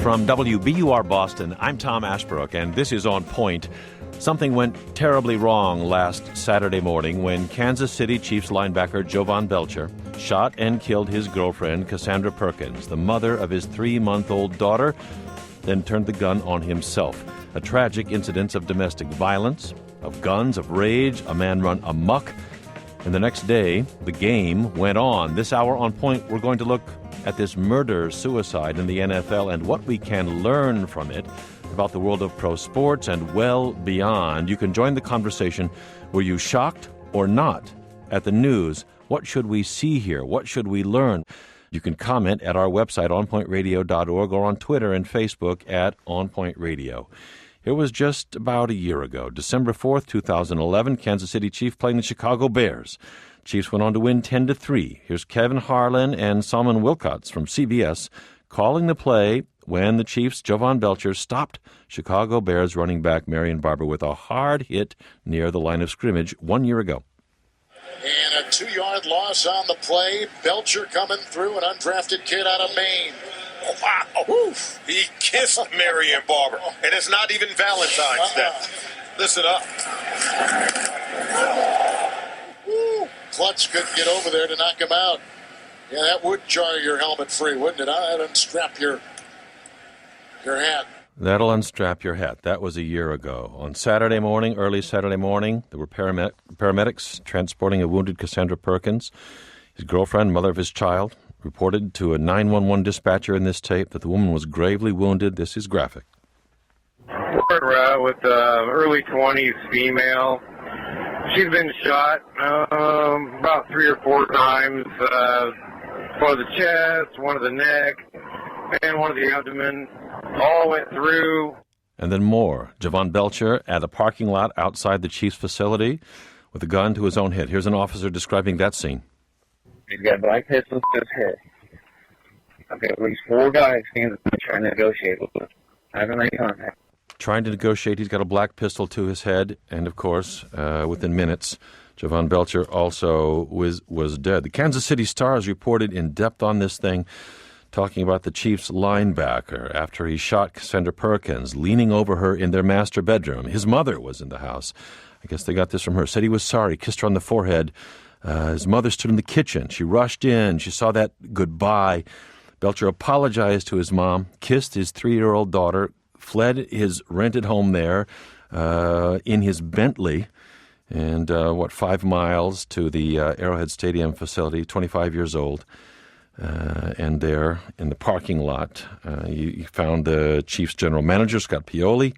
From WBUR Boston, I'm Tom Ashbrook, and this is On Point. Something went terribly wrong last Saturday morning when Kansas City Chiefs linebacker Jovan Belcher shot and killed his girlfriend, Cassandra Perkins, the mother of his 3-month-old daughter, then turned the gun on himself. A tragic incident of domestic violence, of guns, of rage, a man run amok. And the next day, the game went on. This hour on Point, we're going to look at this murder-suicide in the NFL and what we can learn from it about the world of pro sports and well beyond. You can join the conversation. Were you shocked or not at the news? What should we see here? What should we learn? You can comment at our website, onpointradio.org, or on Twitter and Facebook at onpointradio. It was just about a year ago, December 4th, 2011, Kansas City Chiefs playing the Chicago Bears. Chiefs went on to win 10-3. Here's Kevin Harlan and Salman Wilcots from CBS calling the play when the Chiefs' Jovan Belcher stopped Chicago Bears running back Marion Barber with a hard hit near the line of scrimmage 1 year ago. And a 2-yard loss on the play. Belcher coming through, an undrafted kid out of Maine. Wow. Oof. He kissed Marion Barber. And it's not even Valentine's Day. Listen up. Woo. Klutz couldn't get over there to knock him out. Yeah, that would jar your helmet free, wouldn't it? That'd unstrap your hat. That'll unstrap your hat. That was a year ago. On Saturday morning, early Saturday morning, there were paramedics transporting a wounded Cassandra Perkins. His girlfriend, mother of his child, reported to a 911 dispatcher in this tape that the woman was gravely wounded. This is graphic. We're with early 20s female. She's been shot about 3 or 4 times. One of the chest, one of the neck, and one of the abdomen. All went through. And then more. Jovan Belcher at a parking lot outside the Chiefs facility with a gun to his own head. Here's an officer describing that scene. He's got black pistols to his head. I've got at least 4 guys trying to negotiate with him. I haven't made contact. Trying to negotiate, he's got a black pistol to his head. And, of course, within minutes, Jovan Belcher also was dead. The Kansas City Stars reported in depth on this thing, talking about the Chiefs linebacker after he shot Cassandra Perkins, leaning over her in their master bedroom. His mother was in the house. I guess they got this from her. Said he was sorry, kissed her on the forehead. His mother stood in the kitchen. She rushed in. She saw that goodbye. Belcher apologized to his mom, kissed his 3-year-old daughter, fled his rented home there in his Bentley, and 5 miles to the Arrowhead Stadium facility, 25 years old. And there in the parking lot, you found the Chiefs general manager, Scott Pioli,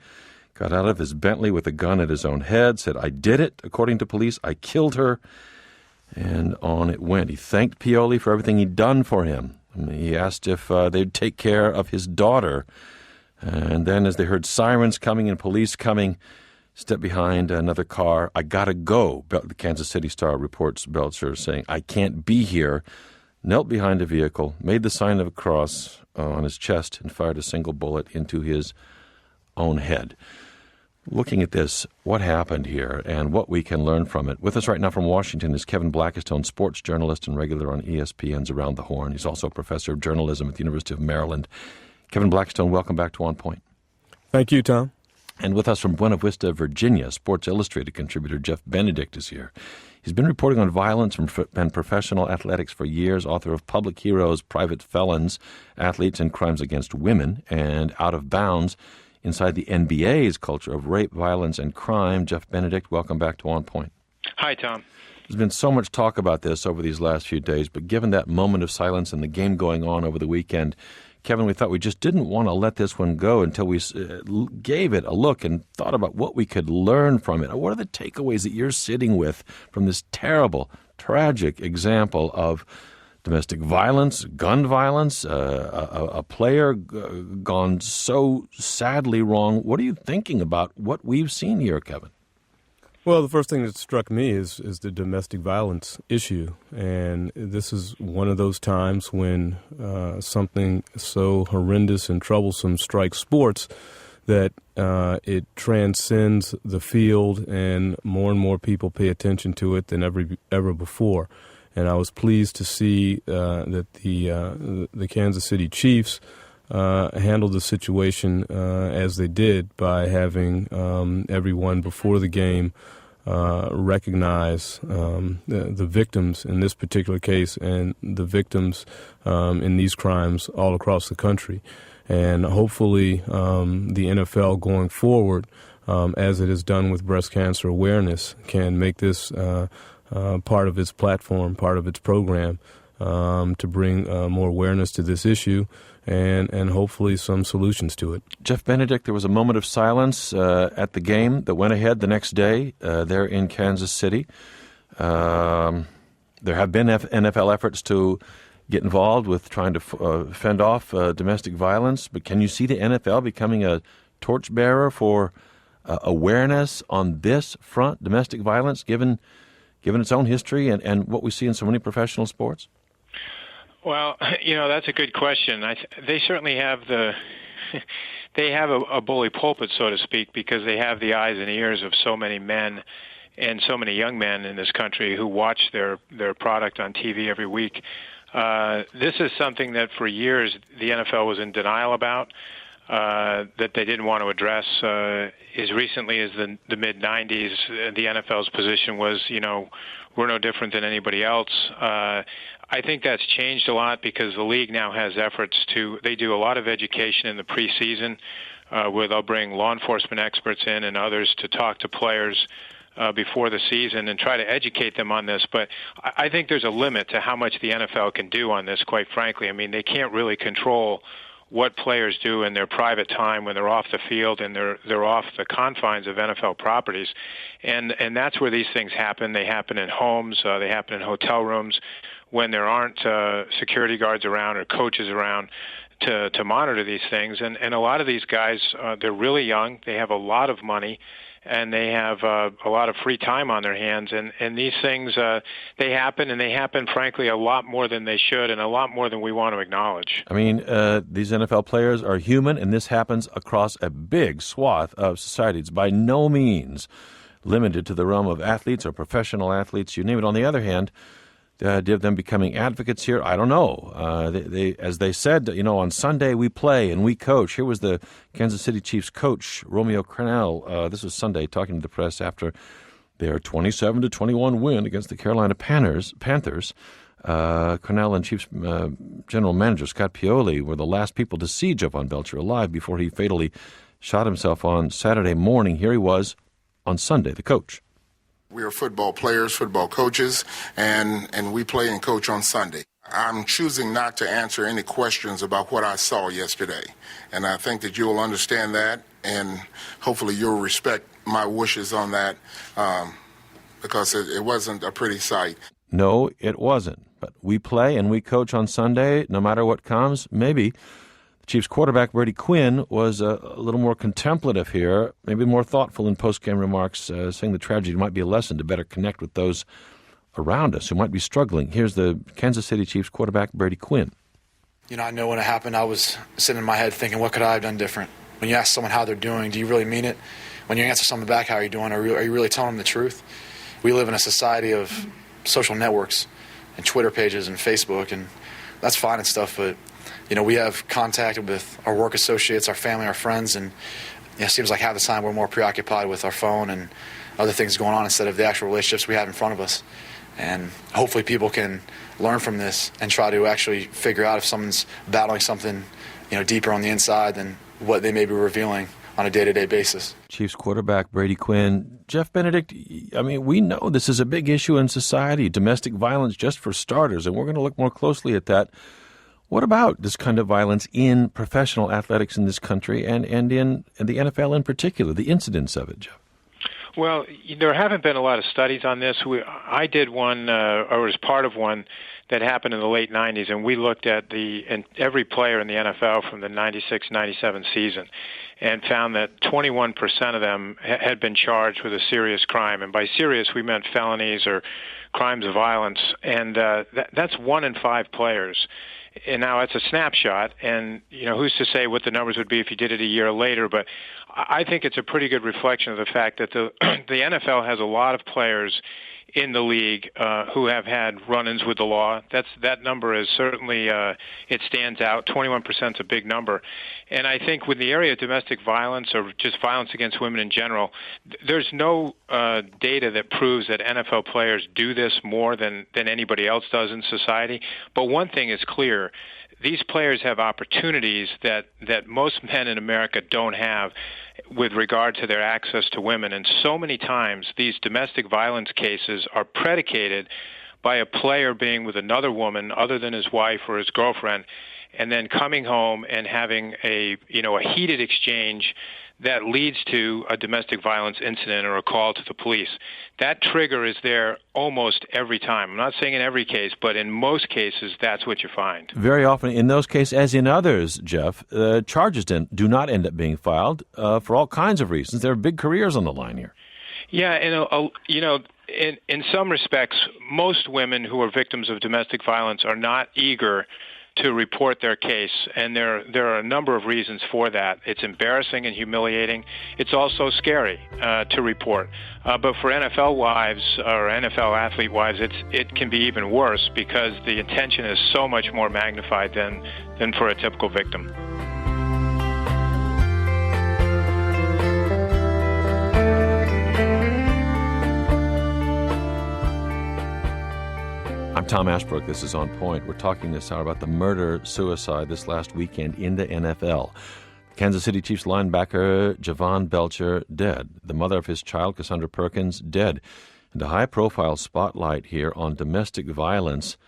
got out of his Bentley with a gun at his own head, said, "I did it, according to police. I killed her." And on it went. He thanked Pioli for everything he'd done for him. He asked if they'd take care of his daughter. And then as they heard sirens coming and police coming, stepped behind another car. "I gotta go," the Kansas City Star reports Belcher saying, "I can't be here." Knelt behind a vehicle, made the sign of a cross on his chest, and fired a single bullet into his own head. Looking at this, what happened here and what we can learn from it. With us right now from Washington is Kevin Blackistone, sports journalist and regular on ESPN's Around the Horn. He's also a professor of journalism at the University of Maryland. Kevin Blackistone, welcome back to On Point. Thank you, Tom. And with us from Buena Vista, Virginia, Sports Illustrated contributor Jeff Benedict is here. He's been reporting on violence and professional athletics for years, author of Public Heroes, Private Felons, Athletes and Crimes Against Women, and Out of Bounds, Inside the NBA's Culture of Rape, Violence, and Crime. Jeff Benedict, welcome back to On Point. Hi, Tom. There's been so much talk about this over these last few days, but given that moment of silence and the game going on over the weekend, Kevin, we thought we just didn't want to let this one go until we gave it a look and thought about what we could learn from it. What are the takeaways that you're sitting with from this terrible, tragic example of domestic violence, gun violence, a player gone so sadly wrong? What are you thinking about what we've seen here, Kevin? Well, the first thing that struck me is the domestic violence issue. And this is one of those times when something so horrendous and troublesome strikes sports that it transcends the field and more people pay attention to it than ever before. And I was pleased to see that the Kansas City Chiefs handled the situation as they did by having everyone before the game recognize the victims in this particular case and the victims in these crimes all across the country. And hopefully the NFL going forward, as it has done with breast cancer awareness, can make this part of its platform, part of its program, to bring more awareness to this issue and hopefully some solutions to it. Jeff Benedict, there was a moment of silence at the game that went ahead the next day there in Kansas City. There have been NFL efforts to get involved with trying to fend off domestic violence, but can you see the NFL becoming a torchbearer for awareness on this front, domestic violence, given its own history and what we see in so many professional sports? Well, that's a good question. They certainly have they have a bully pulpit, so to speak, because they have the eyes and ears of so many men and so many young men in this country who watch their product on TV every week. This is something that for years the NFL was in denial about, that they didn't want to address. As recently as the mid-'90s, the NFL's position was, we're no different than anybody else. I think that's changed a lot because the league now has efforts they do a lot of education in the preseason where they'll bring law enforcement experts in and others to talk to players before the season and try to educate them on this. But I think there's a limit to how much the NFL can do on this, quite frankly. I mean, they can't really control what players do in their private time when they're off the field and they're off the confines of NFL properties. And that's where these things happen. They happen in homes. They happen in hotel rooms when there aren't security guards around or coaches around to monitor these things. And a lot of these guys, they're really young. They have a lot of money. And they have a lot of free time on their hands. And these things, they happen, and they happen, frankly, a lot more than they should and a lot more than we want to acknowledge. I mean, these NFL players are human, and this happens across a big swath of society. It's by no means limited to the realm of athletes or professional athletes, you name it. On the other hand, the idea of them becoming advocates here, I don't know. They, as they said, on Sunday we play and we coach. Here was the Kansas City Chiefs coach, Romeo Crennel. This was Sunday, talking to the press after their 27-21 win against the Carolina Panthers. Crennel and Chiefs general manager Scott Pioli were the last people to see Jovan Belcher alive before he fatally shot himself on Saturday morning. Here he was on Sunday, the coach. We are football players, football coaches, and we play and coach on Sunday. I'm choosing not to answer any questions about what I saw yesterday, and I think that you'll understand that, and hopefully you'll respect my wishes on that, because it wasn't a pretty sight. No, it wasn't, but we play and we coach on Sunday, no matter what comes. Maybe Chiefs quarterback Brady Quinn was a little more contemplative here, maybe more thoughtful in post-game remarks, saying the tragedy might be a lesson to better connect with those around us who might be struggling. Here's the Kansas City Chiefs quarterback Brady Quinn. I know when it happened, I was sitting in my head thinking, what could I have done different? When you ask someone how they're doing, do you really mean it? When you answer someone back, how are you doing, are you really telling them the truth? We live in a society of social networks and Twitter pages and Facebook, and that's fine and stuff, but we have contact with our work associates, our family, our friends, and it seems like half the time we're more preoccupied with our phone and other things going on instead of the actual relationships we have in front of us. And hopefully people can learn from this and try to actually figure out if someone's battling something, deeper on the inside than what they may be revealing on a day-to-day basis. Chiefs quarterback Brady Quinn. Jeff Benedict, I mean, we know this is a big issue in society, domestic violence just for starters, and we're going to look more closely at that. What about this kind of violence in professional athletics in this country and in the NFL in particular, the incidence of it, Jeff? Well, there haven't been a lot of studies on this. I did one, or was part of one, that happened in the late 90s, and we looked at every player in the NFL from the 96-97 season and found that 21% of them had been charged with a serious crime. And by serious, we meant felonies or crimes of violence. And that's 1 in 5 players. And now it's a snapshot, and who's to say what the numbers would be if you did it a year later? But I think it's a pretty good reflection of the fact that the NFL has a lot of players in the league who have had run-ins with the law. That number is certainly it stands out. 21% is a big number, and I think with the area of domestic violence or just violence against women in general, there's no data that proves that NFL players do this more than anybody else does in society. But one thing is clear. These players have opportunities that most men in America don't have with regard to their access to women. And so many times these domestic violence cases are predicated by a player being with another woman other than his wife or his girlfriend, and then coming home and having a heated exchange that leads to a domestic violence incident or a call to the police. That trigger is there almost every time. I'm not saying in every case, but in most cases, that's what you find. Very often in those cases, as in others, Jeff, charges do not end up being filed for all kinds of reasons. There are big careers on the line here. Yeah, and in some respects, most women who are victims of domestic violence are not eager to report their case, and there are a number of reasons for that. It's embarrassing and humiliating. It's also scary to report. But for NFL wives or NFL athlete wives, it can be even worse because the attention is so much more magnified than for a typical victim. I'm Tom Ashbrook. This is On Point. We're talking this hour about the murder-suicide this last weekend in the NFL. Kansas City Chiefs linebacker Javon Belcher dead. The mother of his child, Cassandra Perkins, dead. And a high-profile spotlight here on domestic violence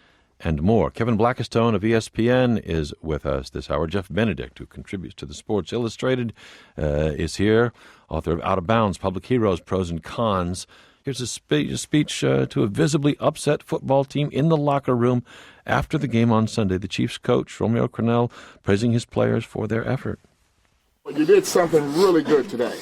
and more. Kevin Blackistone of ESPN is with us this hour. Jeff Benedict, who contributes to the Sports Illustrated, is here. Author of Out of Bounds, Public Heroes, Pros and Cons. Here's a speech to a visibly upset football team in the locker room after the game on Sunday. The Chiefs coach, Romeo Crennel, praising his players for their effort. But you did something really good today.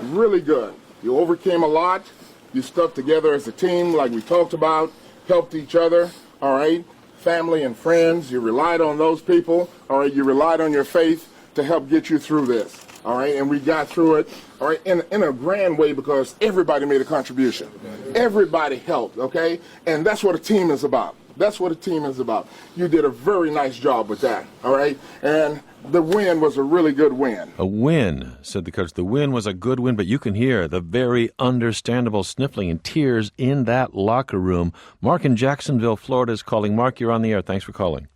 Really good. You overcame a lot. You stuck together as a team like we talked about, helped each other, all right? Family and friends, you relied on those people, all right? You relied on your faith to help get you through this. All right, and we got through it, all right, in a grand way because everybody made a contribution. Everybody helped, okay? And that's what a team is about. That's what a team is about. You did a very nice job with that, all right? And the win was a really good win. A win, said the coach. The win was a good win, but you can hear the very understandable sniffling and tears in that locker room. Mark in Jacksonville, Florida is calling. Mark, you're on the air. Thanks for calling.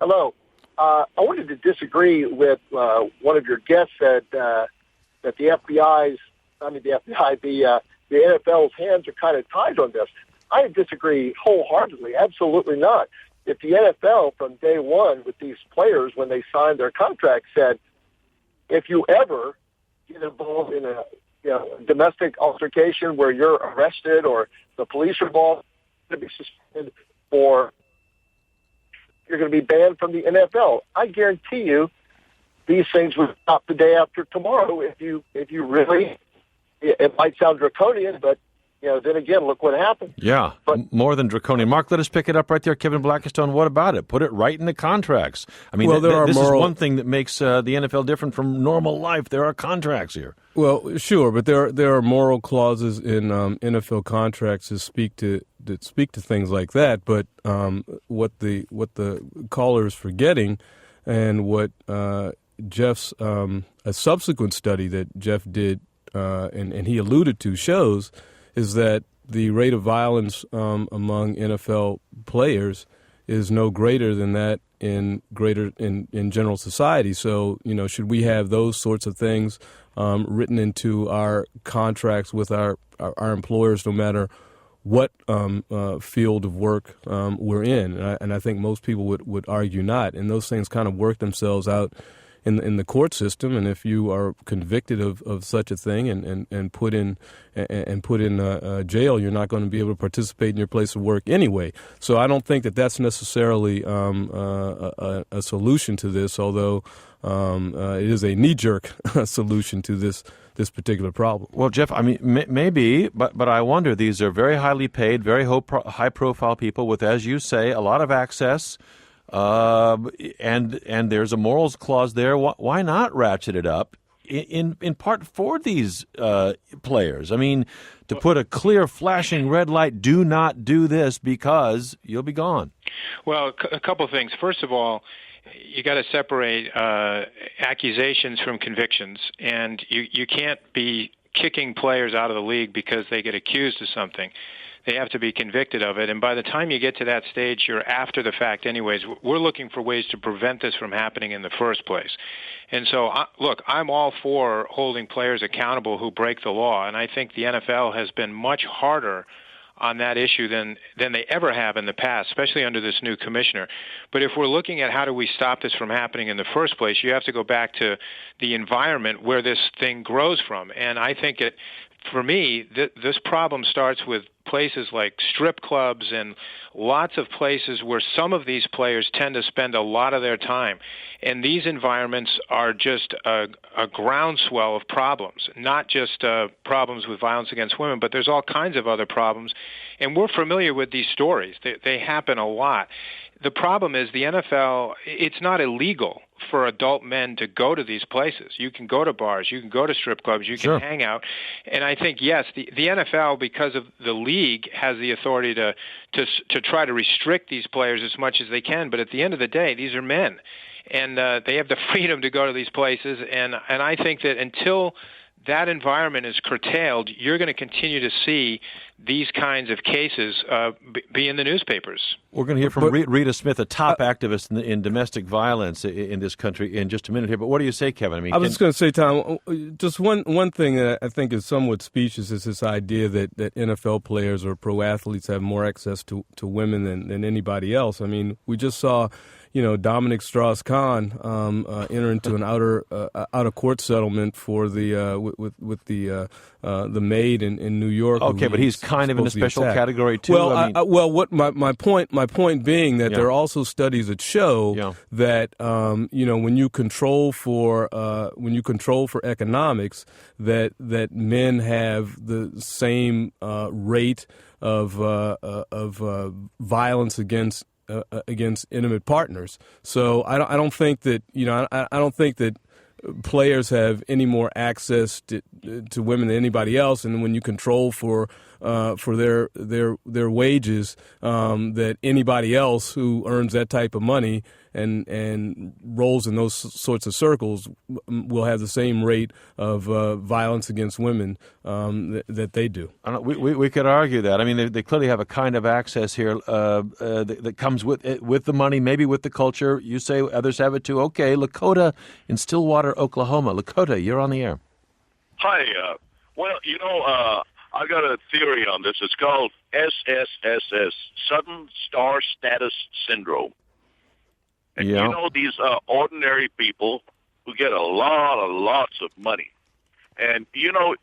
Hello. I wanted to disagree with one of your guests said that the NFL's hands are kind of tied on this. I disagree wholeheartedly. Absolutely not. If the NFL from day one with these players when they signed their contract said, if you ever get involved in a domestic altercation where you're arrested or the police are involved, you're going to be suspended or you're going to be banned from the NFL. I guarantee you these things would stop the day after tomorrow if you really, it might sound draconian, but then again, look what happened. Yeah, but more than draconian. Mark, let us pick it up right there. Kevin Blackistone, what about it? Put it right in the contracts. I mean, this is one thing that makes the NFL different from normal life. There are contracts here. Well, sure, but there are moral clauses in NFL contracts that speak to things like that. But what the caller is forgetting, and what Jeff's a subsequent study that Jeff did and he alluded to shows is that the rate of violence among NFL players is no greater than that in general society. So, should we have those sorts of things written into our contracts with our employers, no matter what field of work we're in? And I think most people would argue not. And those things kind of work themselves out in the court system, and if you are convicted of such a thing and put in jail, you're not going to be able to participate in your place of work anyway. So I don't think that that's necessarily a solution to this, although it is a knee-jerk solution to this particular problem. Well, Jeff, I mean, maybe, but I wonder, these are very highly paid, very high-profile people with, as you say, a lot of access. And there's a morals clause there. Why not ratchet it up in part for these players. I mean, to put a clear flashing red light, do not do this because you'll be gone. Well, a couple of things. First of all, you got to separate accusations from convictions, and you can't be kicking players out of the league because they get accused of something. They have to be convicted of it, and by the time you get to that stage, you're after the fact anyways. We're looking for ways to prevent this from happening in the first place. And so, look, I'm all for holding players accountable who break the law, and I think the NFL has been much harder on that issue than they ever have in the past, especially under this new commissioner. But if we're looking at how do we stop this from happening in the first place, you have to go back to the environment where this thing grows from. And I think for me, this problem starts with places like strip clubs and lots of places where some of these players tend to spend a lot of their time. And these environments are just a groundswell of problems, not just problems with violence against women, but there's all kinds of other problems. And we're familiar with these stories. They happen a lot. The problem is the NFL, it's not illegal for adult men to go to these places. You can go to bars, you can go to strip clubs, you can hang out. And I think, yes, the NFL, because of the league, has the authority to try to restrict these players as much as they can. But at the end of the day, these are men. And they have the freedom to go to these places. And I think that until that environment is curtailed, you're going to continue to see these kinds of cases be in the newspapers. We're going to hear from Rita Smith, a top activist in domestic violence in this country, in just a minute here. But what do you say, Kevin? I was just going to say, Tom, just one thing that I think is somewhat specious is this idea that NFL players or pro athletes have more access to women than anybody else. I mean, we just saw Dominic Strauss-Kahn enter into an out-of-court settlement for with the maid in New York. Okay, but he's kind of in a special category too. Well, what my point being that there are also studies that show that when you control for economics, that men have the same rate of violence against intimate partners. So I don't think that I don't think that players have any more access to women than anybody else. And when you control for their wages, that anybody else who earns that type of money and rolls in those sorts of circles will have the same rate of violence against women that they do. We could argue that. I mean, they clearly have a kind of access here that comes with the money, maybe with the culture. You say others have it too. Okay, Lakota in Stillwater, Oklahoma. Lakota, you're on the air. Hi. I got a theory on this. It's called SSSS, Sudden Star Status Syndrome. And these ordinary people who get lots of money, and the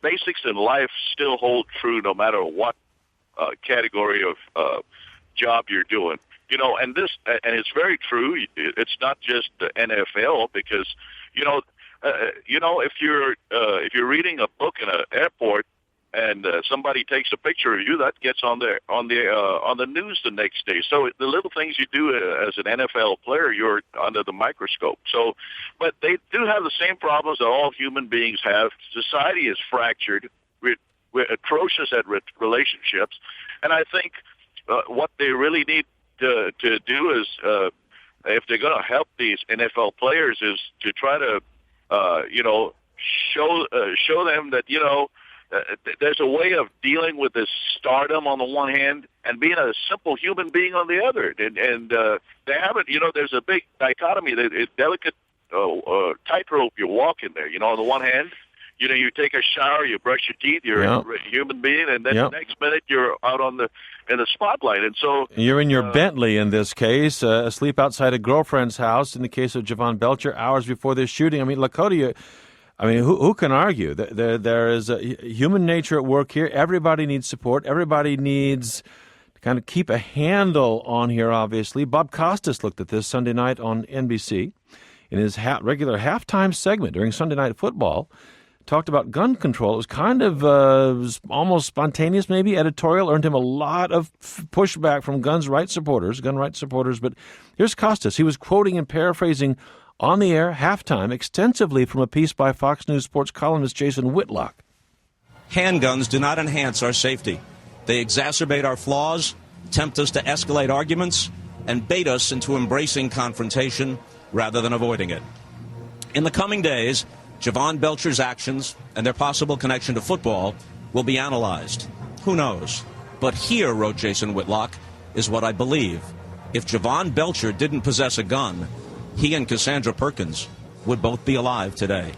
basics in life still hold true no matter what category of job you're doing. And it's very true. It's not just the NFL because if you're reading a book in an airport and somebody takes a picture of you, that gets on the news the next day. So the little things you do as an NFL player, you're under the microscope. So, but they do have the same problems that all human beings have. Society is fractured. We're atrocious at relationships, and I think what they really need to do is, if they're going to help these NFL players, is to try to show them that there's a way of dealing with this stardom on the one hand and being a simple human being on the other. And they haven't, there's a big dichotomy, that it's delicate tightrope you walk in there. On the one hand, you take a shower, you brush your teeth, you're a human being, and then the next minute you're out in the spotlight. And so you're in your Bentley in this case, asleep outside a girlfriend's house. In the case of Javon Belcher, hours before this shooting. I mean, Lakota, who can argue? There is a human nature at work here. Everybody needs support. Everybody needs to kind of keep a handle on here, obviously. Bob Costas looked at this Sunday night on NBC in his regular halftime segment during Sunday Night Football. talked about gun control. It was kind of almost spontaneous, maybe editorial. Earned him a lot of pushback from gun rights supporters. But here's Costas. He was quoting and paraphrasing on the air, halftime, extensively from a piece by Fox News sports columnist Jason Whitlock. Handguns do not enhance our safety. They exacerbate our flaws, tempt us to escalate arguments, and bait us into embracing confrontation rather than avoiding it. In the coming days, Javon Belcher's actions and their possible connection to football will be analyzed. Who knows? But here, wrote Jason Whitlock, is what I believe. If Javon Belcher didn't possess a gun, he and Cassandra Perkins would both be alive today.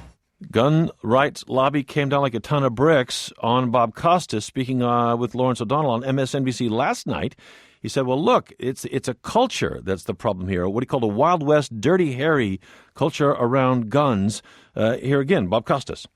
Gun rights lobby came down like a ton of bricks on Bob Costas, speaking with Lawrence O'Donnell on MSNBC last night. He said, well, look, it's a culture that's the problem here, what he called a Wild West, dirty, hairy culture around guns. Here again, Bob Costas.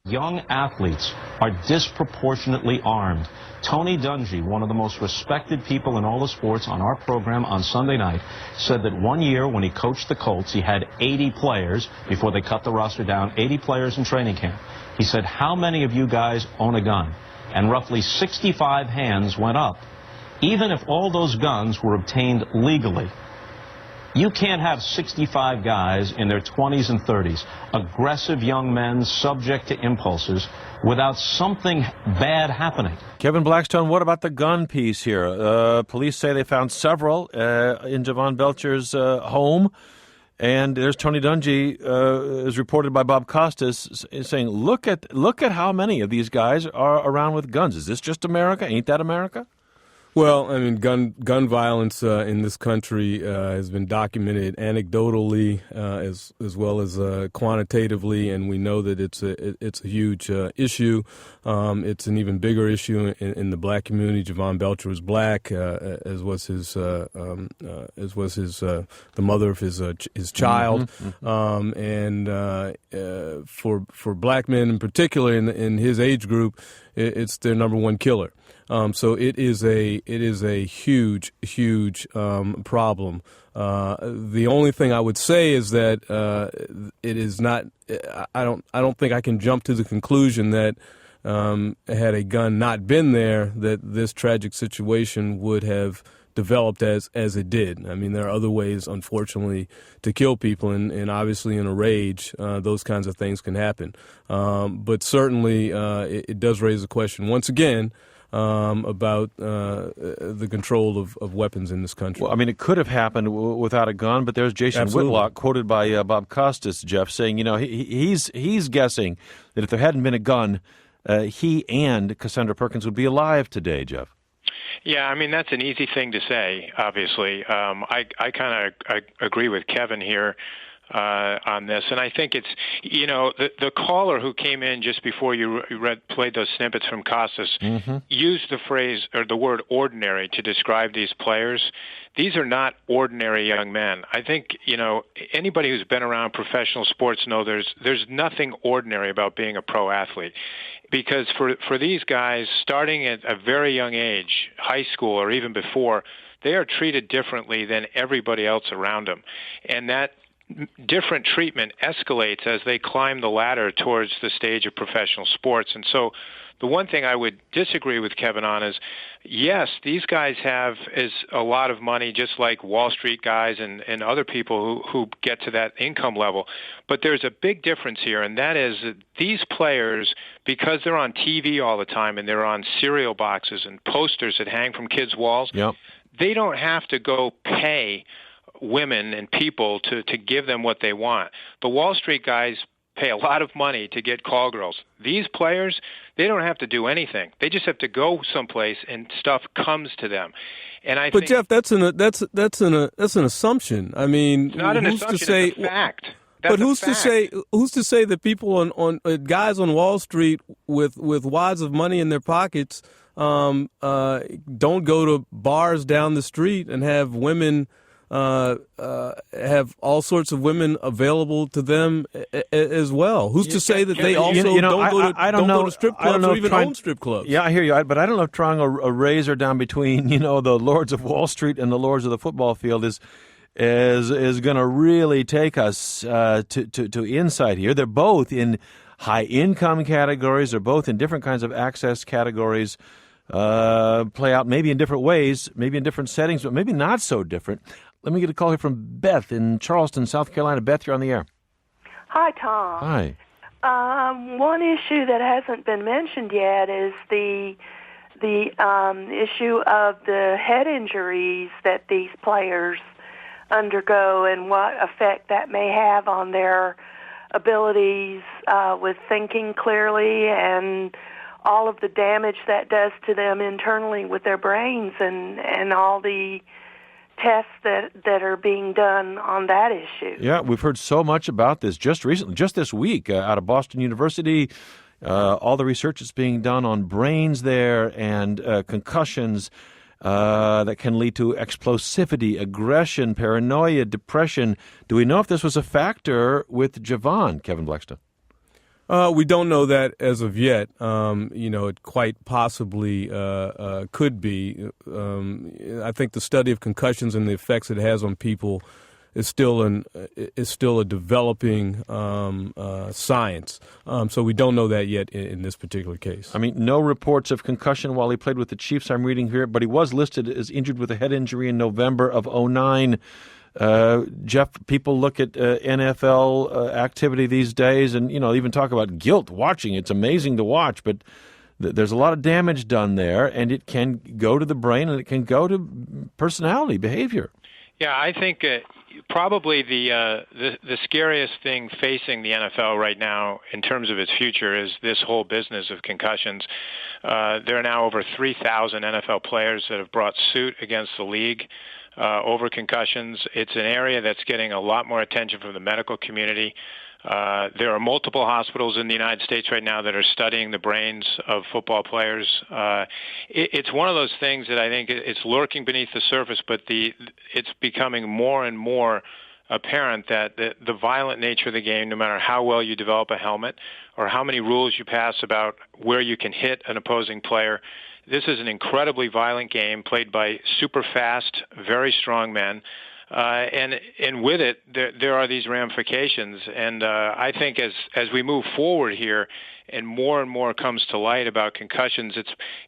Young athletes are disproportionately armed. Tony Dungy, one of the most respected people in all the sports on our program on Sunday night, said that one year when he coached the Colts, he had 80 players, before they cut the roster down, 80 players in training camp. He said, how many of you guys own a gun? And roughly 65 hands went up. Even if all those guns were obtained legally, you can't have 65 guys in their 20s and 30s, aggressive young men subject to impulses, without something bad happening. Kevin Blackstone, what about the gun piece here? Police say they found several in Javon Belcher's home. And there's Tony Dungy, as reported by Bob Costas, saying, look at how many of these guys are around with guns. Is this just America? Ain't that America? Well, I mean, gun violence in this country has been documented anecdotally as well as quantitatively, and we know that it's a huge issue. It's an even bigger issue in the black community. Javon Belcher was black, as was the mother of his child, and for black men in particular in his age group, it's their number one killer. So it is a huge problem. The only thing I would say is that it is not. I don't think I can jump to the conclusion that had a gun not been there, that this tragic situation would have developed as it did. I mean, there are other ways, unfortunately, to kill people, and obviously in a rage, those kinds of things can happen. But certainly, it does raise a question once again. About the control of weapons in this country. Well, I mean, it could have happened without a gun, but there's Jason Whitlock, quoted by Bob Costas, Jeff, saying, he's guessing that if there hadn't been a gun, he and Cassandra Perkins would be alive today, Jeff. Yeah, I mean, that's an easy thing to say, obviously. I kind of agree with Kevin here on this, and I think it's, the caller who came in just before you played those snippets from Costas used the phrase or the word ordinary to describe these players. These are not ordinary young men. I think, anybody who's been around professional sports know there's nothing ordinary about being a pro athlete. Because for these guys, starting at a very young age, high school or even before, they are treated differently than everybody else around them. And that different treatment escalates as they climb the ladder towards the stage of professional sports. And so the one thing I would disagree with Kevin on is, yes, these guys have a lot of money, just like Wall Street guys and other people who get to that income level. But there's a big difference here, and that is that these players, because they're on TV all the time and they're on cereal boxes and posters that hang from kids' walls, they don't have to go pay women and people to give them what they want. The Wall Street guys pay a lot of money to get call girls. These players, they don't have to do anything. They just have to go someplace and stuff comes to them. And I think, Jeff, that's an assumption. I mean, it's not an assumption, it's a fact. But who's to say that people on guys on Wall Street with wads of money in their pockets don't go to bars down the street and have women have all sorts of women available to them as well? Who's to say that they also don't go to strip clubs or even own strip clubs? Yeah, I hear you, but I don't know if drawing a razor down between the lords of Wall Street and the lords of the football field is going to really take us to insight here. They're both in high-income categories. They're both in different kinds of access categories, play out maybe in different ways, maybe in different settings, but maybe not so different. Let me get a call here from Beth in Charleston, South Carolina. Beth, you're on the air. Hi, Tom. Hi. One issue that hasn't been mentioned yet is the issue of the head injuries that these players undergo and what effect that may have on their abilities with thinking clearly and all of the damage that does to them internally with their brains and all the tests that are being done on that issue. Yeah, we've heard so much about this just recently, just this week, out of Boston University. All the research that's being done on brains there and concussions that can lead to explosivity, aggression, paranoia, depression. Do we know if this was a factor with Javon, Kevin Blackstone? We don't know that as of yet. It quite possibly could be. I think the study of concussions and the effects it has on people is still a developing science. So we don't know that yet in this particular case. I mean, no reports of concussion while he played with the Chiefs, I'm reading here, but he was listed as injured with a head injury in November of 2009. Jeff, people look at NFL activity these days and, even talk about guilt watching. It's amazing to watch, but there's a lot of damage done there, and it can go to the brain and it can go to personality, behavior. Yeah, I think probably the scariest thing facing the NFL right now in terms of its future is this whole business of concussions. There are now over 3,000 NFL players that have brought suit against the league over concussions. It's an area that's getting a lot more attention from the medical community. There are multiple hospitals in the United States right now that are studying the brains of football players. It's one of those things that I think it's lurking beneath the surface, but it's becoming more and more apparent that the violent nature of the game, no matter how well you develop a helmet or how many rules you pass about where you can hit an opposing player, this is an incredibly violent game played by super fast, very strong men. And with it, there are these ramifications. And I think as we move forward here and more comes to light about concussions,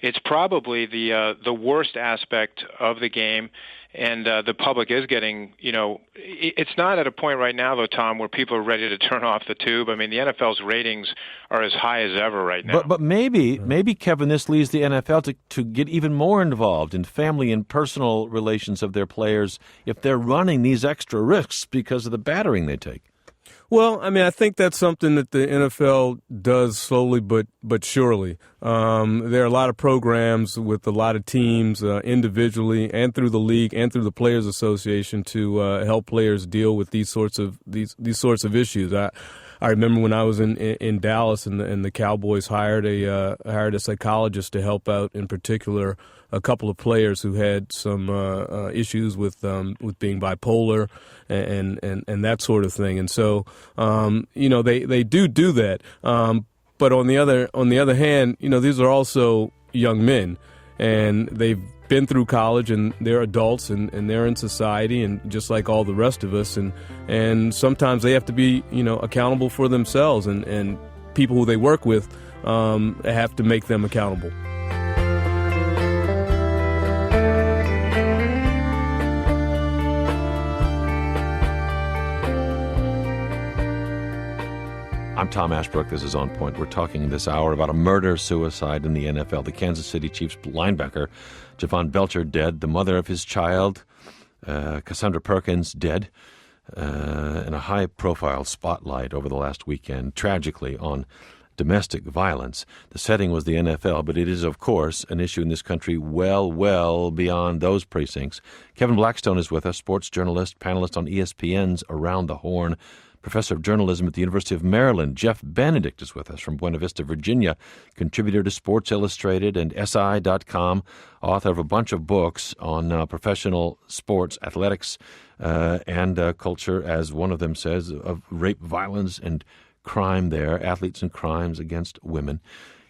it's probably the worst aspect of the game. And the public is getting, it's not at a point right now, though, Tom, where people are ready to turn off the tube. I mean, the NFL's ratings are as high as ever right now. But maybe, Kevin, this leads the NFL to get even more involved in family and personal relations of their players if they're running these extra risks because of the battering they take. Well, I mean, I think that's something that the NFL does slowly but surely. There are a lot of programs with a lot of teams individually and through the league and through the Players Association to help players deal with these sorts of issues. I remember when I was in Dallas and the Cowboys hired a psychologist to help out, in particular, a couple of players who had some issues with being bipolar and that sort of thing. And so they do that. But on the other hand, these are also young men, and they've been through college and they're adults and they're in society and just like all the rest of us, and sometimes they have to be accountable for themselves, and people who they work with have to make them accountable. I'm Tom Ashbrook. This is On Point. We're talking this hour about a murder-suicide in the NFL. The Kansas City Chiefs linebacker, Javon Belcher, dead. The mother of his child, Cassandra Perkins, dead. In a high-profile spotlight over the last weekend, tragically, on domestic violence. The setting was the NFL, but it is, of course, an issue in this country well beyond those precincts. Kevin Blackstone is with us, sports journalist, panelist on ESPN's Around the Horn, professor of journalism at the University of Maryland. Jeff Benedict is with us from Buena Vista, Virginia, contributor to Sports Illustrated and SI.com, author of a bunch of books on professional sports, athletics, and culture, as one of them says, of rape, violence, and crime there, athletes and crimes against women.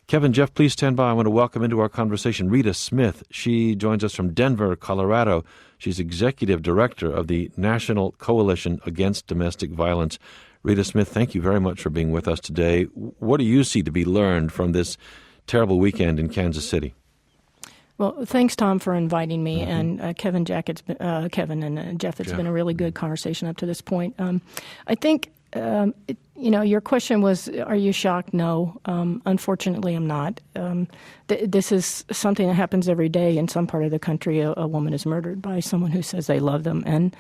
Kevin, Jeff, please stand by. I want to welcome into our conversation Rita Smith. She joins us from Denver, Colorado. She's executive director of the National Coalition Against Domestic Violence. Rita Smith, thank you very much for being with us today. What do you see to be learned from this terrible weekend in Kansas City? Well, thanks, Tom, for inviting me, and Kevin and Jeff. It's been a really good conversation up to this point. I think, your question was, are you shocked? No. Unfortunately, I'm not. This is something that happens every day in some part of the country. A woman is murdered by someone who says they love them. And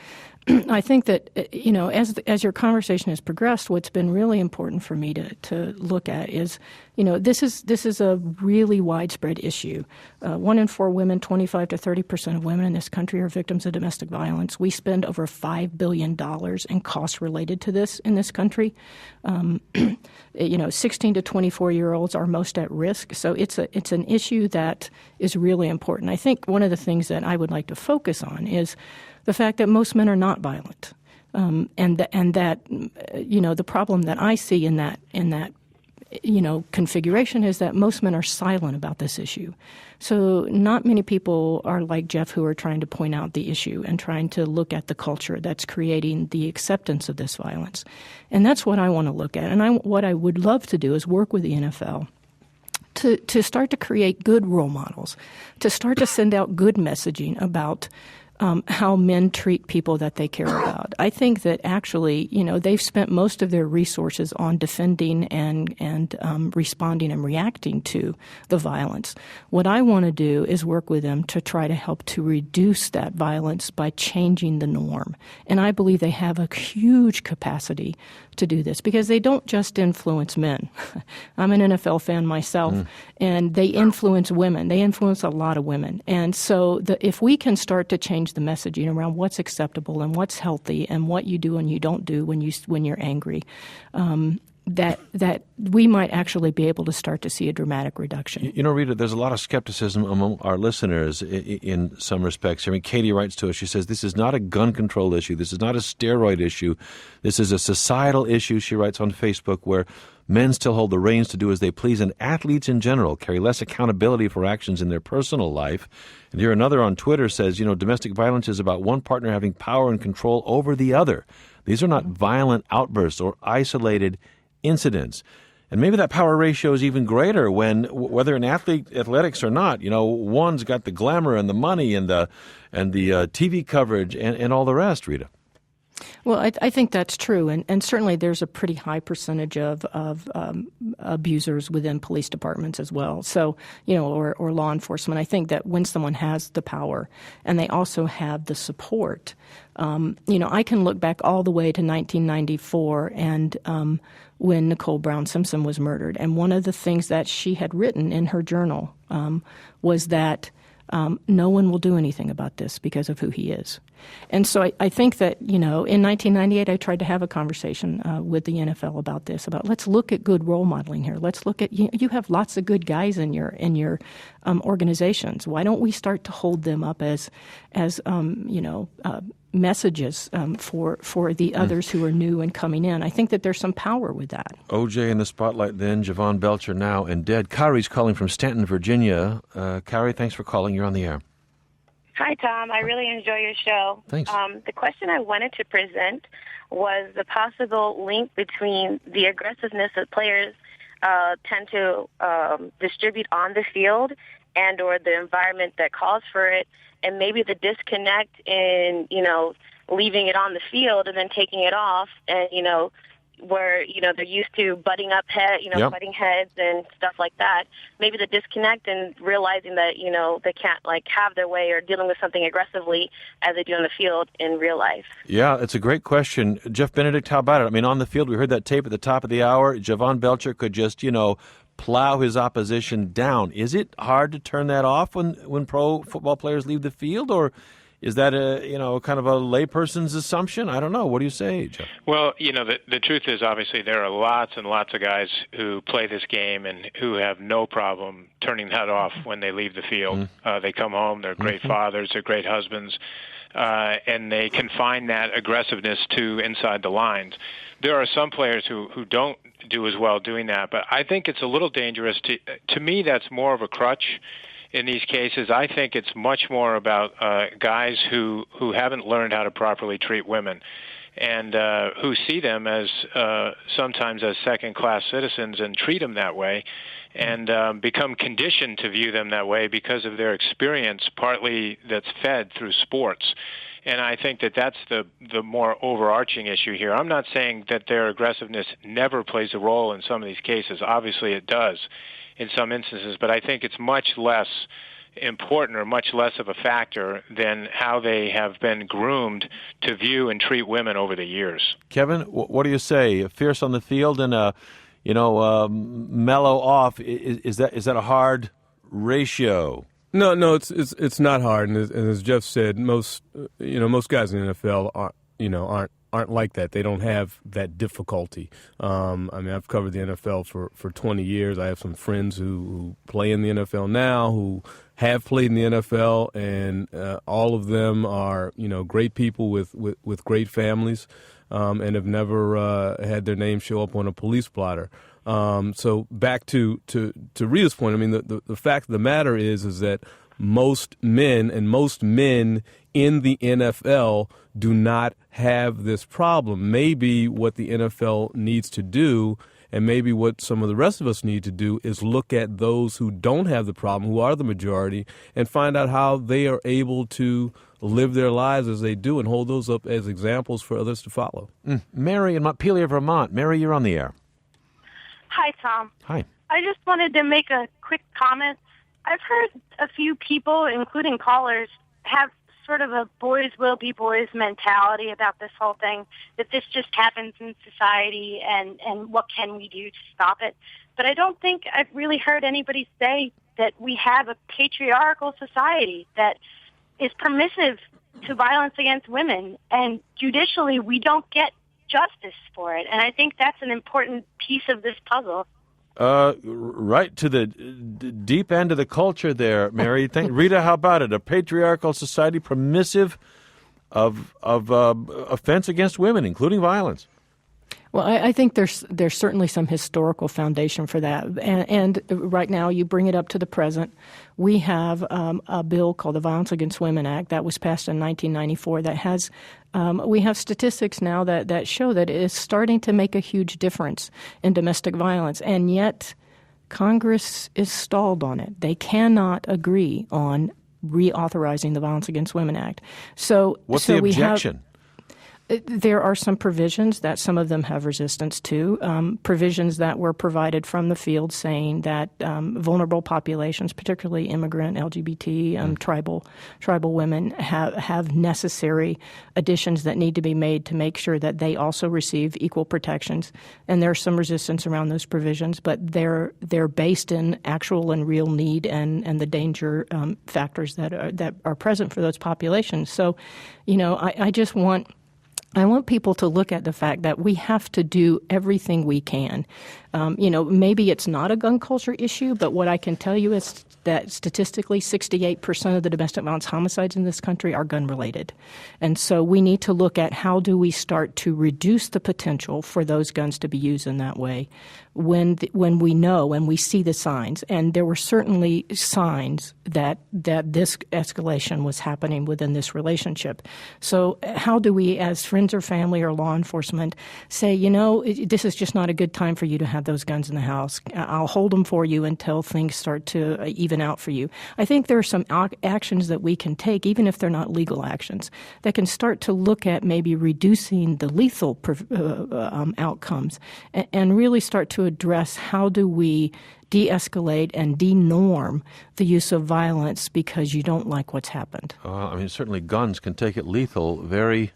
I think that, as your conversation has progressed, what's been really important for me to look at is, this is a really widespread issue. 1 in 4 women, 25 to 30% of women in this country are victims of domestic violence. We spend over $5 billion in costs related to this in this country. 16 to 24-year-olds are most at risk. So it's an issue that is really important. I think one of the things that I would like to focus on is the fact that most men are not violent, and that the problem that I see in that configuration is that most men are silent about this issue. So not many people are like Jeff, who are trying to point out the issue and trying to look at the culture that's creating the acceptance of this violence. And that's what I want to look at. And what I would love to do is work with the NFL to start to create good role models, to start to send out good messaging about how men treat people that they care about. I think that actually, they've spent most of their resources on defending and responding and reacting to the violence. What I want to do is work with them to try to help to reduce that violence by changing the norm. And I believe they have a huge capacity to do this because they don't just influence men. I'm an NFL fan myself, and they influence women. They influence a lot of women. And so if we can start to change the messaging around what's acceptable and what's healthy and what you do and you don't do when you're angry, that we might actually be able to start to see a dramatic reduction. Rita, there's a lot of skepticism among our listeners in some respects. I mean, Katie writes to us, she says, this is not a gun control issue. This is not a steroid issue. This is a societal issue, she writes on Facebook, where men still hold the reins to do as they please, and athletes in general carry less accountability for actions in their personal life. And here another on Twitter says, domestic violence is about one partner having power and control over the other. These are not violent outbursts or isolated incidents. And maybe that power ratio is even greater whether in athletics or not, one's got the glamour and the money and the TV coverage and all the rest, Rita. Well, I think that's true, and certainly there's a pretty high percentage of abusers within police departments as well. So, or law enforcement. I think that when someone has the power and they also have the support, I can look back all the way to 1994 and when Nicole Brown Simpson was murdered, and one of the things that she had written in her journal was that no one will do anything about this because of who he is. And so I think that, in 1998, I tried to have a conversation with the NFL about this, about let's look at good role modeling here. Let's look at, you have lots of good guys in your organizations. Why don't we start to hold them up as messages for the others who are new and coming in? I think that there's some power with that. OJ in the spotlight then, Javon Belcher now and dead. Kyrie's calling from Stanton, Virginia. Kyrie, thanks for calling. You're on the air. Hi, Tom. I really enjoy your show. Thanks. The question I wanted to present was the possible link between the aggressiveness that players tend to distribute on the field and or the environment that calls for it, and maybe the disconnect in, leaving it on the field and then taking it off, and, where, they're used to butting heads and stuff like that. Maybe the disconnect and realizing that, they can't, have their way or dealing with something aggressively as they do on the field in real life. Yeah, it's a great question. Jeff Benedict, how about it? I mean, on the field, we heard that tape at the top of the hour. Javon Belcher could just, plow his opposition down. Is it hard to turn that off when pro football players leave the field, or is that kind of a layperson's assumption? I don't know. What do you say, Jeff? Well, the truth is, obviously, there are lots and lots of guys who play this game and who have no problem turning that off when they leave the field. They come home, they're great fathers, they're great husbands, and they confine that aggressiveness to inside the lines. There are some players who don't do as well doing that, but I think it's a little dangerous. To me, that's more of a crutch. in these cases. I think it's much more about guys who haven't learned how to properly treat women, and who see them as sometimes as second-class citizens and treat them that way, and become conditioned to view them that way because of their experience, partly that's fed through sports. And I think that that's the more overarching issue here. I'm not saying that their aggressiveness never plays a role in some of these cases. Obviously it does in some instances, but I think it's much less important or much less of a factor than how they have been groomed to view and treat women over the years. Kevin, what do you say? Fierce on the field and mellow off. Is that a hard ratio? No, it's not hard, and as Jeff said, most guys in the NFL aren't like that. They don't have that difficulty. I've covered the NFL for 20 years. I have some friends who play in the NFL now, who have played in the NFL, and all of them are great people with great families, and have never had their name show up on a police blotter. So back to Rita's point, the fact of the matter is that most men in the NFL do not have this problem. Maybe what the NFL needs to do, and maybe what some of the rest of us need to do, is look at those who don't have the problem, who are the majority, and find out how they are able to live their lives as they do and hold those up as examples for others to follow. Mary in Montpelier, Vermont. Mary, you're on the air. Hi, Tom. Hi. I just wanted to make a quick comment. I've heard a few people, including callers, have sort of a boys will be boys mentality about this whole thing, that this just happens in society and what can we do to stop it. But I don't think I've really heard anybody say that we have a patriarchal society that is permissive to violence against women, and judicially we don't get justice for it. And I think that's an important piece of this puzzle. Right to the deep end of the culture there, Mary. Rita, how about it? A patriarchal society permissive of offense against women, including violence. Well, I think there's certainly some historical foundation for that. And right now, you bring it up to the present. We have a bill called the Violence Against Women Act that was passed in 1994 that has we have statistics now that show that it is starting to make a huge difference in domestic violence. And yet Congress is stalled on it. They cannot agree on reauthorizing the Violence Against Women Act. What's the objection? There are some provisions that some of them have resistance to, provisions that were provided from the field saying that vulnerable populations, particularly immigrant, LGBT, tribal women, have necessary additions that need to be made to make sure that they also receive equal protections. And there's some resistance around those provisions, but they're based in actual and real need and the danger factors that are present for those populations. So, I want people to look at the fact that we have to do everything we can. Maybe it's not a gun culture issue, but what I can tell you is that statistically 68% of the domestic violence homicides in this country are gun-related. And so we need to look at how do we start to reduce the potential for those guns to be used in that way when we know, when we see the signs. And there were certainly signs that this escalation was happening within this relationship. So how do we, as friends or family or law enforcement, say, this is just not a good time for you to have those guns in the house. I'll hold them for you until things start to even out for you. I think there are some actions that we can take, even if they're not legal actions, that can start to look at maybe reducing the lethal outcomes and really start to address how do we de-escalate and de-norm the use of violence because you don't like what's happened. Certainly guns can take it lethal very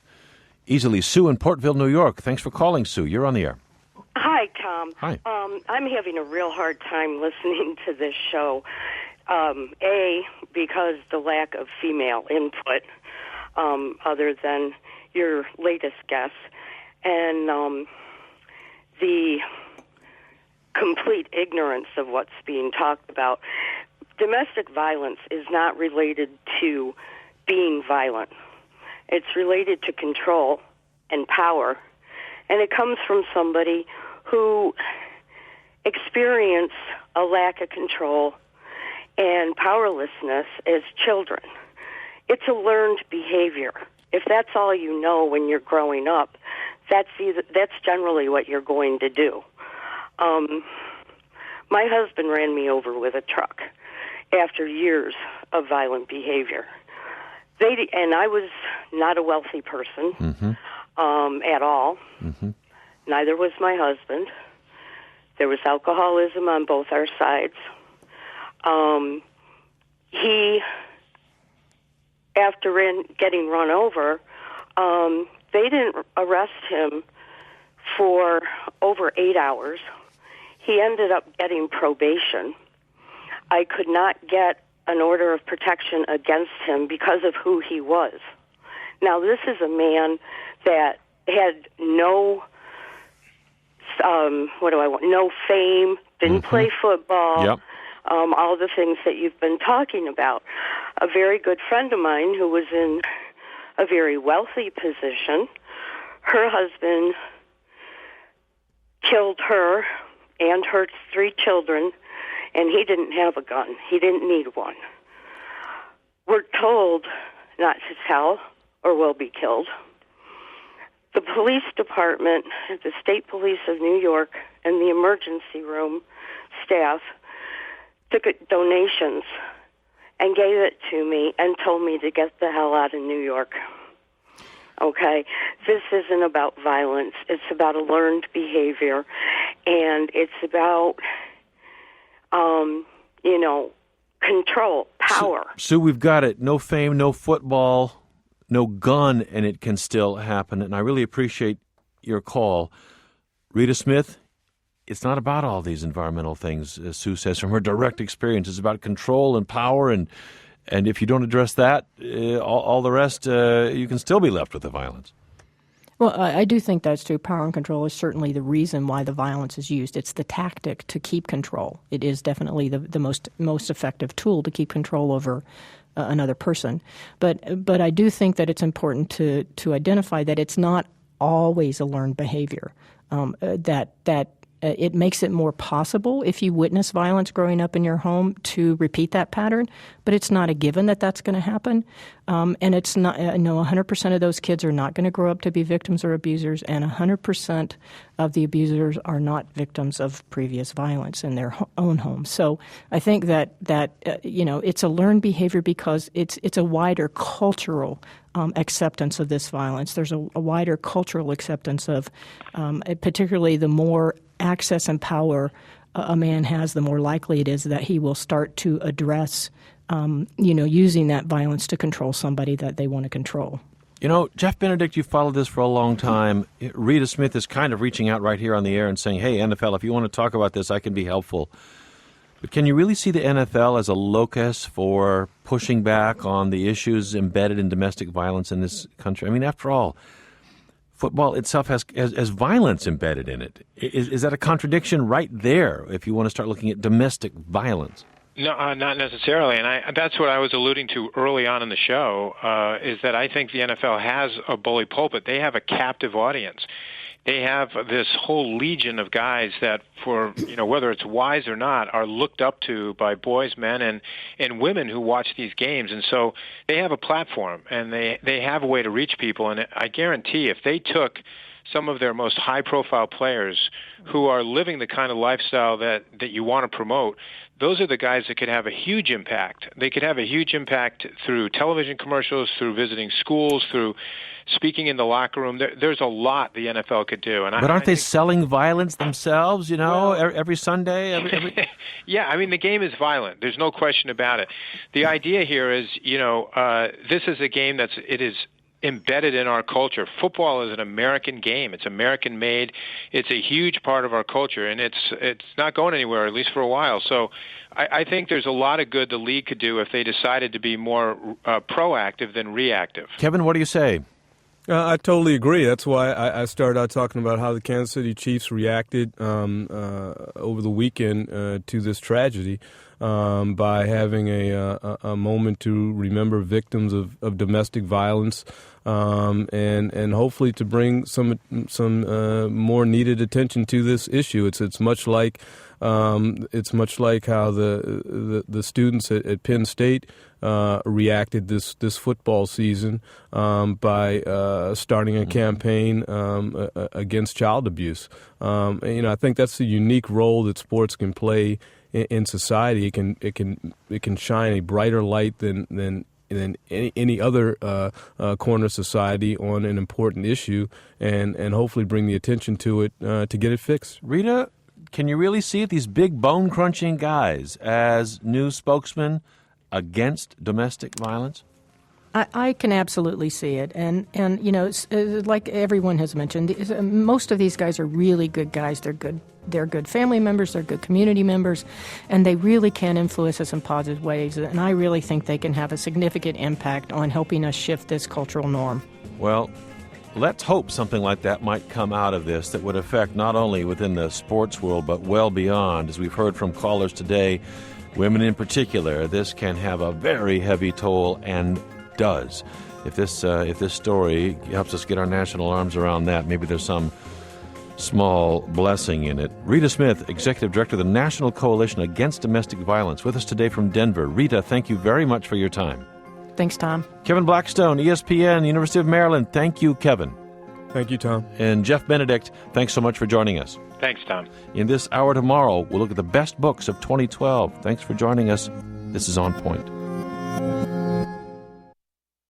easily. Sue in Portville, New York. Thanks for calling, Sue. You're on the air. Hi, Tom. Hi. I'm having a real hard time listening to this show. Because the lack of female input, other than your latest guest, and the complete ignorance of what's being talked about. Domestic violence is not related to being violent. It's related to control and power, and it comes from somebody who experienced a lack of control and powerlessness as children. It's a learned behavior. If that's all you know when you're growing up, that's generally what you're going to do. My husband ran me over with a truck after years of violent behavior. And I was not a wealthy person at all. Neither was my husband. There was alcoholism on both our sides. After getting run over, they didn't arrest him for over 8 hours. He ended up getting probation. I could not get an order of protection against him because of who he was. Now, this is a man that had no, no fame, didn't play football, all the things that you've been talking about. A very good friend of mine who was in a very wealthy position, her husband killed her and her 3 children, and he didn't have a gun. He didn't need one. We're told not to tell or we'll be killed. The police department, the state police of New York, and the emergency room staff took donations and gave it to me and told me to get the hell out of New York. Okay? This isn't about violence. It's about a learned behavior, and it's about, control, power. Sue, we've got it. No fame, no football, no gun, and it can still happen. And I really appreciate your call. Rita Smith, it's not about all these environmental things, as Sue says, from her direct experience. It's about control and power, and if you don't address that, all the rest, you can still be left with the violence. Well, I do think that's true. Power and control is certainly the reason why the violence is used. It's the tactic to keep control. It is definitely the most effective tool to keep control over another person. But I do think that it's important to identify that it's not always a learned behavior. It makes it more possible if you witness violence growing up in your home to repeat that pattern, but it's not a given that that's going to happen. And it's not. 100% of those kids are not going to grow up to be victims or abusers, and 100% of the abusers are not victims of previous violence in their own home. So I think that it's a learned behavior because it's a wider cultural acceptance of this violence. There's a wider cultural acceptance of, particularly the more access and power a man has, the more likely it is that he will start to address, using that violence to control somebody that they want to control. Jeff Benedict, you followed this for a long time. Rita Smith is kind of reaching out right here on the air and saying, hey, NFL, if you want to talk about this, I can be helpful. But can you really see the NFL as a locus for pushing back on the issues embedded in domestic violence in this country? I mean, after all, football itself has violence embedded in it. Is that a contradiction right there if you want to start looking at domestic violence? No, not necessarily. And that's what I was alluding to early on in the show, is that I think the NFL has a bully pulpit. They have a captive audience. They have this whole legion of guys that, for whether it's wise or not, are looked up to by boys, men, and women who watch these games. And so they have a platform, and they have a way to reach people. And I guarantee if they took some of their most high-profile players who are living the kind of lifestyle that you want to promote, those are the guys that could have a huge impact. They could have a huge impact through television commercials, through visiting schools, through speaking in the locker room. There's a lot the NFL could do. But aren't they selling violence themselves, every Sunday? Every... Yeah, I mean, the game is violent. There's no question about it. The idea here is, this is a game it is embedded in our culture. Football is an American game. It's American-made. It's a huge part of our culture, and it's not going anywhere, at least for a while. So I think there's a lot of good the league could do if they decided to be more proactive than reactive. Kevin, what do you say? I totally agree. That's why I started out talking about how the Kansas City Chiefs reacted over the weekend to this tragedy by having a moment to remember victims of domestic violence and hopefully to bring some more needed attention to this issue. It's much like how the students at Penn State reacted this football season by starting a campaign against child abuse. I think that's the unique role that sports can play in society. It can shine a brighter light than any other corner of society on an important issue, and hopefully bring the attention to it to get it fixed. Rita, can you really see it, these big bone-crunching guys, as new spokesmen against domestic violence? I can absolutely see it, and like everyone has mentioned, most of these guys are really good guys. They're good family members, they're good community members, and they really can influence us in positive ways. And I really think they can have a significant impact on helping us shift this cultural norm. Well, let's hope something like that might come out of this that would affect not only within the sports world but well beyond. As we've heard from callers today, women in particular, this can have a very heavy toll, and does. If this story helps us get our national arms around that, maybe there's some small blessing in it. Rita Smith, Executive Director of the National Coalition Against Domestic Violence, with us today from Denver. Rita, thank you very much for your time. Thanks, Tom. Kevin Blackstone, ESPN, University of Maryland. Thank you, Kevin. Thank you, Tom. And Jeff Benedict, thanks so much for joining us. Thanks, Tom. In this hour tomorrow, we'll look at the best books of 2012. Thanks for joining us. This is On Point.